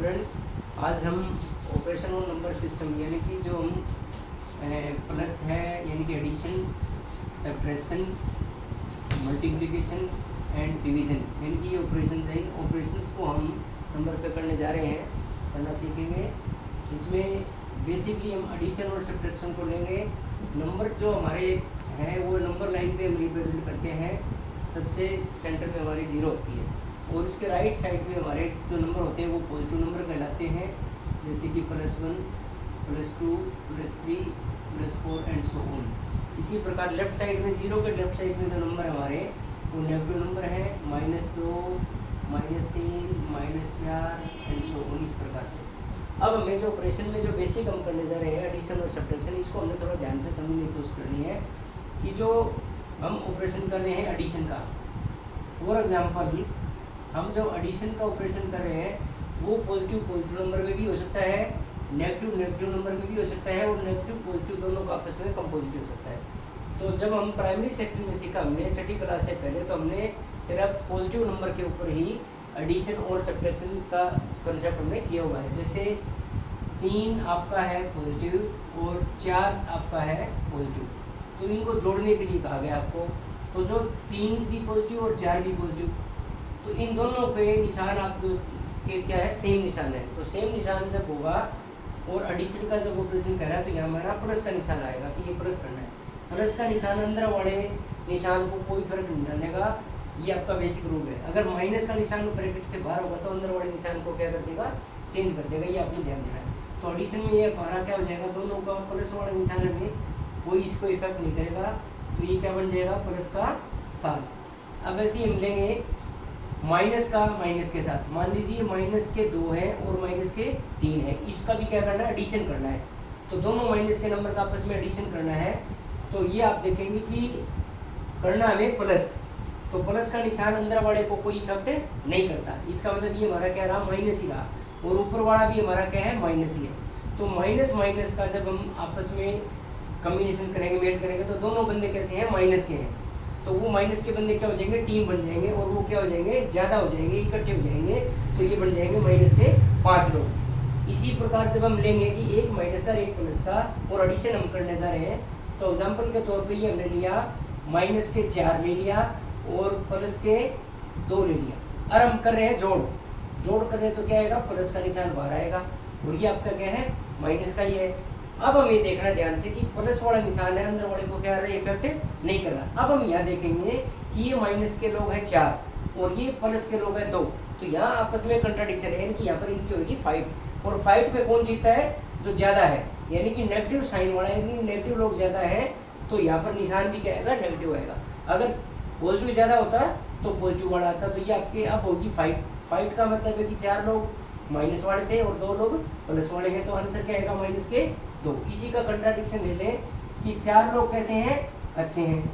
Students, आज हम operation और नंबर सिस्टम यानी कि जो हम प्लस है यानी कि addition, subtraction, multiplication and division यानी कि ये ऑपरेशन है। इन ऑपरेशंस को हम नंबर पे करने जा रहे हैं, करना सीखेंगे। इसमें बेसिकली हम एडिशन और सब्ट्रैक्शन को लेंगे। नंबर जो हमारे हैं वो नंबर लाइन पे हम रिप्रेजेंट करते हैं। सबसे सेंटर पे हमारी जीरो होती है और उसके राइट साइड में हमारे जो नंबर होते हैं वो पॉजिटिव नंबर कहलाते हैं, जैसे कि +1, +2, +3, +4 एंड सो ऑन। इसी प्रकार लेफ्ट साइड में जीरो के लेफ्ट साइड में जो नंबर हमारे वो नेगेटिव नंबर है, -2, -3, -4 एंड सो ऑन। इस प्रकार से अब हमें जो ऑपरेशन में जो बेसिक हम करने जा रहे हैं एडिशन और सब्ट्रैक्शन, इसको हमने थोड़ा ध्यान से समझने की कोशिश करनी है कि जो हम ऑपरेशन कर रहे हैं एडिशन का, फॉर एग्जांपल हम जो एडिशन का ऑपरेशन कर रहे हैं वो पॉजिटिव नंबर में भी हो सकता है, नेगेटिव नंबर में भी हो सकता है और नेगेटिव पॉजिटिव दोनों का आपस में कंपोजिट हो सकता है। तो जब हम प्राइमरी सेक्शन में सीखा हमने छठी क्लास से पहले, तो हमने सिर्फ पॉजिटिव नंबर के ऊपर ही एडिशन और सब्ट्रैक्शन का कंसेप्ट हमने किया हुआ है। जैसे 3 आपका है पॉजिटिव और 4 आपका है पॉजिटिव, तो इनको जोड़ने के लिए कहा गया आपको। तो जो 3 भी पॉजिटिव और 4 भी पॉजिटिव, तो इन दोनों पे निशान आप जो के क्या है, सेम निशान है। तो सेम निशान जब होगा और एडिशन का जब ऑपरेशन कर रहा है तो यहाँ हमारा प्लस का निशान आएगा कि ये प्लस करना है। प्लस का निशान अंदर वाले निशान को कोई फर्क नहीं डालेगा, ये आपका बेसिक रूल है। अगर माइनस का निशान ब्रैकेट से बाहर होगा तो अंदर वाले निशान को क्या कर देगा, चेंज कर देगा। ये आपको ध्यान देना है। तो एडिशन में ये हमारा क्या हो जाएगा, दोनों का प्लस वाला निशान में कोई इसको इफेक्ट नहीं करेगा, तो ये क्या बन जाएगा, प्लस का 7। अब ऐसे ही हम लेंगे माइनस का माइनस के साथ। मान लीजिए -2 है और -3 है, इसका भी क्या करना है, एडिशन करना है। तो दोनों माइनस के नंबर का आपस में एडिशन करना है। तो ये आप देखेंगे कि करना हमें प्लस, तो प्लस का निशान अंदर वाले को कोई इफेक्ट नहीं करता। इसका मतलब ये हमारा क्या रहा, माइनस ही रहा, और ऊपर वाला भी हमारा क्या है, माइनस ही है। तो माइनस माइनस का जब हम आपस में कम्बिनेशन करेंगे, मेल करेंगे, तो दोनों बंदे कैसे हैं, माइनस के हैं। तो वो माइनस के बंदे क्या हो जाएंगे, टीम बन जाएंगे और वो क्या हो जाएंगे, ज़्यादा हो जाएंगे, इकट्ठे हो जाएंगे। तो ये बन जाएंगे माइनस के 5 लोग। इसी प्रकार जब हम लेंगे कि एक माइनस का एक प्लस का और एडिशन हम करने जा रहे हैं, तो एग्जाम्पल के तौर पे ये हमने लिया माइनस के 4 ले लिया और प्लस के 2 ले लिया। और हम कर रहे हैं जोड़ कर रहे हैं, तो क्या आएगा, प्लस का निशान बाहर आएगा और ये आपका क्या है, माइनस का ही है। अब हम ये देखना ध्यान से कि प्लस वाला निशान है, अंदर वाले को क्या रहा है, इफेक्ट नहीं कर रहा। अब हम यहाँ देखेंगे कि ये माइनस के लोग हैं 4 और ये प्लस के लोग हैं 2, तो यहाँ आपस में कंट्राडिक्शन है, यानी कि यहाँ पर इनकी होगी फाइट। और फाइट में कौन जीतता है, जो ज़्यादा है, यानी कि नेगेटिव साइन वाला, यानी नेगेटिव लोग ज़्यादा है, तो यहाँ पर निशान भी क्या आएगा, नेगेटिव आएगा। अगर पॉजिटिव ज़्यादा होता तो पॉजिटिव वाला आता, तो ये आपके अब होगी फाइट का मतलब है कि 4 लोग माइनस वाले थे और 2 लोग प्लस वाले हैं, तो आंसर क्या आएगा, -2। इसी का कंट्राडिक्शन ले लें कि 4 लोग कैसे हैं, अच्छे हैं,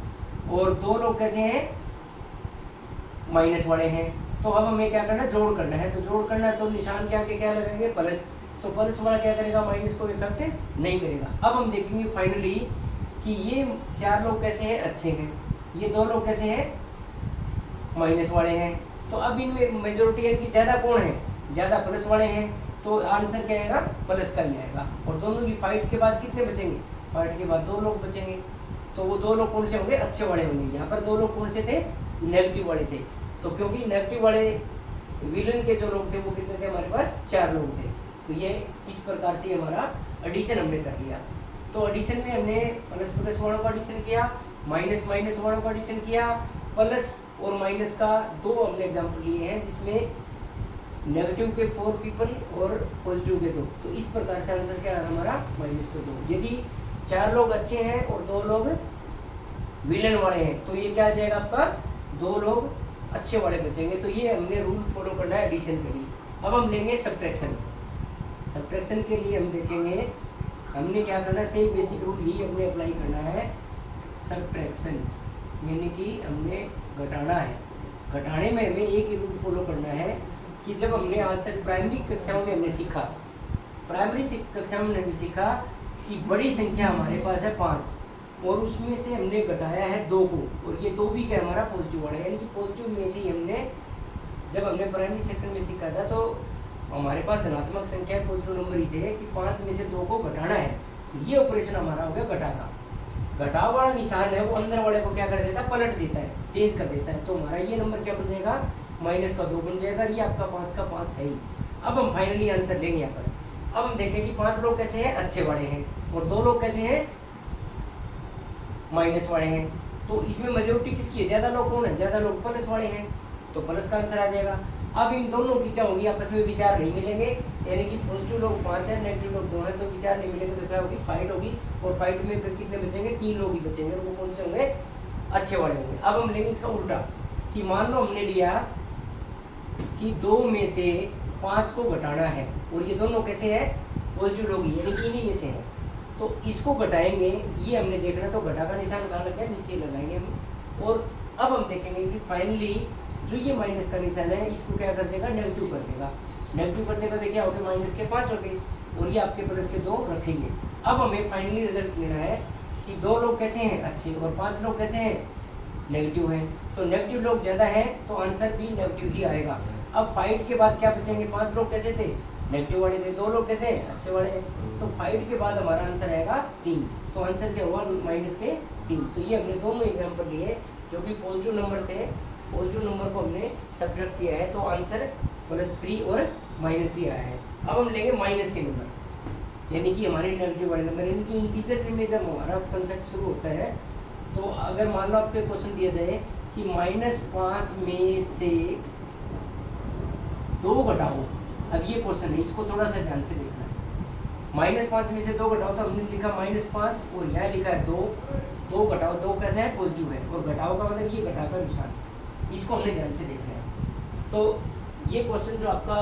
और 2 लोग कैसे हैं, माइनस वाले हैं। तो अब हमें क्या करना है, जोड़ करना है। तो जोड़ करना है तो निशान क्या के क्या लगाएंगे, प्लस। तो प्लस वाला क्या करेगा, माइनस को इफेक्ट नहीं करेगा। अब हम देखेंगे फाइनली कि ये 4 लोग कैसे हैं, अच्छे हैं, ये 2 लोग कैसे हैं, माइनस वाले हैं। तो अब इनमें मेजोरिटी यानी कि ज़्यादा कौन है, ज़्यादा प्लस वाले हैं, तो आंसर क्या आएगा, प्लस का ही आएगा। और दोनों की फाइट के बाद कितने बचेंगे, फाइट के बाद 2 लोग बचेंगे। तो वो 2 लोग कौन से होंगे, अच्छे वाले होंगे। यहाँ पर 2 लोग कौन से थे, नेगेटिव वाले थे। तो क्योंकि नेगेटिव वाले विलन के जो लोग थे वो कितने थे, हमारे पास 4 लोग थे। तो ये इस प्रकार से हमारा एडिशन हमने कर लिया। तो एडिशन में हमने प्लस वालों का एडिशन किया, माइनस वालों का एडिशन किया, प्लस और माइनस का 2 हमने एग्जाम्पल लिए हैं, जिसमें नेगेटिव के 4 पीपल और पॉजिटिव के 2। तो इस प्रकार से आंसर क्या है हमारा, -2। यदि 4 लोग अच्छे हैं और 2 लोग विलन वाले हैं, तो ये क्या आ जाएगा आपका, 2 लोग अच्छे वाले बचेंगे। तो ये हमने रूल फॉलो करना है एडिशन के लिए। अब हम लेंगे सब्ट्रैक्शन के लिए हम देखेंगे हमने क्या करना है, सेम बेसिक रूल ही हमने अप्लाई करना है। सब्ट्रैक्शन यानी कि हमने घटाना है। घटाने में हमें एक ही रूल फॉलो करना है कि जब हमने आज तक प्राइमरी कक्षाओं में हमने सीखा, प्राइमरी कक्षा में हमने सीखा कि बड़ी संख्या हमारे पास है 5 और उसमें से हमने घटाया है 2 को, और ये 2 भी क्या हमारा पॉजिटिव वाला है, यानी कि पॉजिटिव में से ही हमने, जब हमने प्राइमरी सेक्शन में सीखा था तो हमारे पास धनात्मक संख्या पॉजिटिव नंबर ही थे कि 5 में से 2 को घटाना है, तो ये ऑपरेशन हमारा हो गया घटा का। घटाव वाला निशान है वो अंदर वाले को क्या कर देता है, पलट देता है, चेंज कर देता है। तो हमारा ये नंबर क्या बन जाएगा, -2 बन जाएगा। ये आपका 5 का 5 है ही। अब हम फाइनली आंसर लेंगे यहाँ पर। अब हम देखें कि 5 लोग कैसे हैं, अच्छे वाले हैं, और 2 लोग कैसे हैं, माइनस वाले हैं। तो इसमें मेजोरिटी किसकी है, ज़्यादा लोग कौन है, ज़्यादा लोग प्लस वाले हैं, तो प्लस का आंसर आ जाएगा। अब इन दोनों की क्या होगी, आपस में विचार नहीं मिलेंगे, यानी कि पॉजिटिव लोग 5 है, नेगेटिव लोग 2 हैं, तो विचार नहीं मिलेंगे, तो क्या होगी, फाइट होगी। और फाइट में फिर कितने बचेंगे, 3 लोग ही बचेंगे, और वो कौन से होंगे, अच्छे वाले होंगे। अब हम लेंगे इसका उल्टा, कि मान लो हमने लिया कि 2 में से 5 को घटाना है, और ये दोनों कैसे हैं, पॉजिटिव लोग ही, यानी कि इन्हीं में से हैं, तो इसको घटाएंगे। ये हमने देखना, तो घटा का निशान कहाँ लग गया, नीचे लगाएंगे हम। और अब हम देखेंगे कि फाइनली जो ये माइनस का निशान है, इसको क्या कर देगा, नेगेटिव कर देगा। नेगेटिव कर देगा तो क्या हो गया, माइनस के 5 हो गए, और ये आपके प्लस के 2 रखेंगे। अब हमें फाइनली रिजल्ट लेना है कि 2 लोग कैसे हैं, अच्छे, और 5 लोग कैसे हैं, नेगेटिव हैं। तो नेगेटिव लोग ज़्यादा हैं, तो आंसर भी नेगेटिव ही आएगा। अब फाइट के बाद क्या बचेंगे, 5 लोग कैसे थे, नेगेटिव वाले थे, 2 लोग कैसे हैं, अच्छे वाले हैं। तो फाइट के बाद हमारा आंसर आएगा 3। तो आंसर क्या हुआ, -3। तो ये हमने दोनों एग्जाम्पल लिए जो कि पॉजिटिव नंबर थे, पॉजिटिव नंबर को हमने सब्ट्रैक्ट किया है, तो आंसर +3 और -3 आया है। अब हम लेंगे माइनस के नंबर, यानी कि हमारे नेगेटिव वाले नंबर, यानी कि इंटीजर में जब हमारा कंसेप्ट शुरू होता है, तो अगर मान लो आपके क्वेश्चन दिया जाए कि -5 में से 2 घटाओ, अब ये क्वेश्चन है, इसको थोड़ा सा ध्यान से देखना है। -5 में से 2 घटाओ, तो हमने लिखा -5, और यहाँ लिखा है 2 घटाओ, 2 कैसे है, पॉजिटिव है, और घटाओ का मतलब ये घटा का निशान, इसको हमने ध्यान से देखना है। तो ये क्वेश्चन जो आपका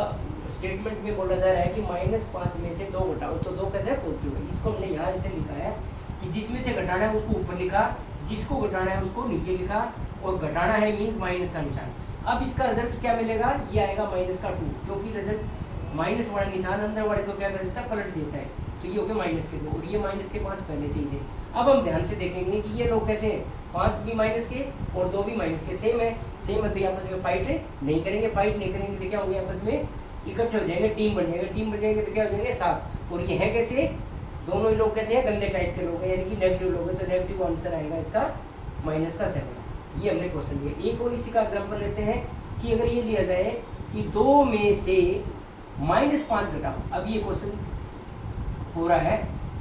स्टेटमेंट में बोला जा रहा है कि -5 में से 2 घटाओ, तो 2 कैसे है, पॉजिटिव है, इसको हमने यहाँ ऐसे लिखा है कि जिसमें से घटाना है उसको ऊपर लिखा, जिसको घटाना है उसको नीचे लिखा, और घटाना है मीन्स माइनस का निशान। अब इसका रिजल्ट क्या मिलेगा, ये आएगा -2, क्योंकि रिजल्ट माइनस वाला निशान अंदर वाले को क्या कर देता है, पलट देता है। तो ये हो गया -2, और ये -5 पहले से ही थे। अब हम ध्यान से देखेंगे कि ये लोग कैसे हैं, 5 भी माइनस के और 2 भी माइनस के, सेम है, तो आपस में फाइट नहीं करेंगे, तो क्या होंगे, आपस में इकट्ठे हो जाएंगे, टीम बन जाएंगे, तो क्या हो जाएंगे, 7। और ये है कैसे, दोनों ही लोग कैसे हैं, गंदे टाइप के लोग हैं, यानी कि नेगेटिव लोग हैं, तो नेगेटिव आंसर आएगा इसका -7। ये हमने क्वेश्चन दिया। एक और इसी का एग्जाम्पल लेते हैं कि अगर ये लिया जाए कि 2 में से -5 घटाओ, अब ये क्वेश्चन हो रहा है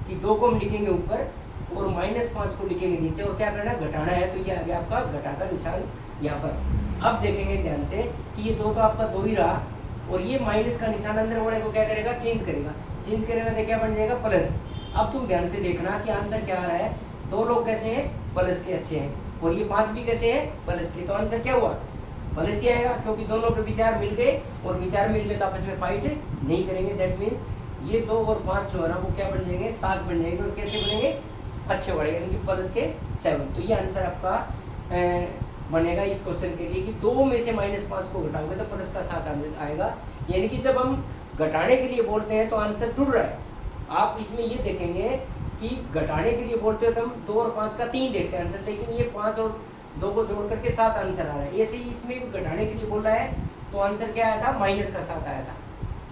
कि 2 को हम लिखेंगे ऊपर और -5 को लिखेंगे नीचे, और क्या करना है, घटाना है, तो ये आ गया आपका घटा का निशान यहाँ पर। अब देखेंगे ध्यान से कि ये 2 तो आपका 2 ही रहा, और ये माइनस का निशान अंदर वाले को क्या करेगा, चेंज करेगा तो क्या बन जाएगा, प्लस। अब तुम ध्यान से देखना कि आंसर क्या आ रहा है, 2 लोग कैसे हैं, प्लस के अच्छे हैं, और ये 5 भी कैसे हैं, प्लस के, तो आंसर क्या हुआ, प्लस ही आएगा, क्योंकि दोनों के विचार मिल गए, और विचार मिल गए तो आपस में फाइट नहीं करेंगे। दैट मीन्स ये 2 और 5 जो है ना, वो क्या बन जाएंगे, 7 बन जाएंगे, और कैसे बनेंगे, अच्छे वाले, यानी कि प्लस के 7। तो ये आंसर आपका बनेगा इस क्वेश्चन के लिए कि 2 में से -5 को घटाओगे तो प्लस का 7 आएगा। यानी कि जब हम घटाने के लिए बोलते हैं तो आंसर जुड़ रहा है। आप इसमें ये देखेंगे कि घटाने के लिए बोलते हो तो हम 2 और 5 का 3 देखते हैं आंसर, लेकिन ये 5 और 2 को जोड़ करके 7 आंसर आ रहा है। ऐसे ही इसमें घटाने के लिए बोल रहा है, तो आंसर क्या आया था, -7 आया था,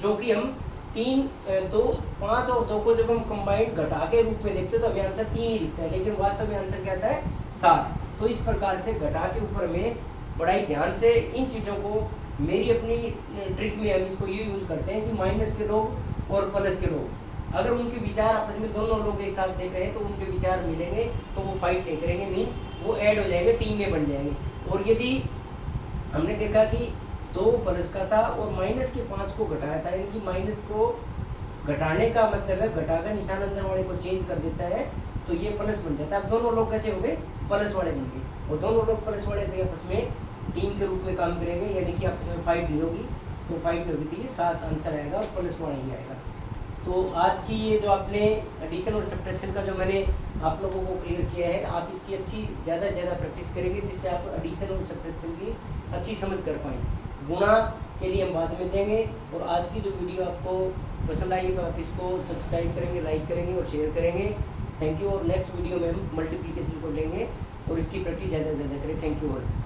जो कि हम 5 और 2 को जब हम कंबाइंड घटा के रूप में देखते हैं तो हमें आंसर 3 ही दिखता है, लेकिन वास्तव में आंसर क्या आता है, 7। तो इस प्रकार से घटा के ऊपर में बड़ा ही ध्यान से इन चीज़ों को, मेरी अपनी ट्रिक में हम इसको ये यूज़ करते हैं कि माइनस के लोग और प्लस के लोग, अगर उनके विचार आपस में दोनों लोग एक साथ देख रहे हैं तो उनके विचार मिलेंगे, तो वो फाइट नहीं करेंगे, मीन्स वो ऐड हो जाएंगे, टीम में बन जाएंगे। और यदि हमने देखा कि 2 प्लस का था और -5 को घटाया था, यानी कि माइनस को घटाने का मतलब है घटा का निशान अंदर वाले को चेंज कर देता है, तो ये प्लस बन जाता है। अब दोनों लोग कैसे हो गए, प्लस वाले बन गए, और दोनों लोग प्लस वाले थे, आपस में टीम के रूप में काम करेंगे, यानी कि आपस में फाइट नहीं होगी, तो फाइट नहीं होगी, 7 आंसर आएगा और प्लस वाला ही आएगा। तो आज की ये जो आपने एडिशन और सब्ट्रैक्शन का जो मैंने आप लोगों को क्लियर किया है, आप इसकी अच्छी ज़्यादा से ज़्यादा प्रैक्टिस करेंगे, जिससे आप एडिशन और सब्ट्रैक्शन की अच्छी समझ कर पाएँ। गुणा के लिए हम बाद में देंगे, और आज की जो वीडियो आपको पसंद आई तो आप इसको सब्सक्राइब करेंगे, लाइक करेंगे और शेयर करेंगे। Thank you. और नेक्स्ट वीडियो में हम मल्टीप्लिकेशन को लेंगे और इसकी प्रैक्टिस ज़्यादा से ज़्यादा करें। Thank you all.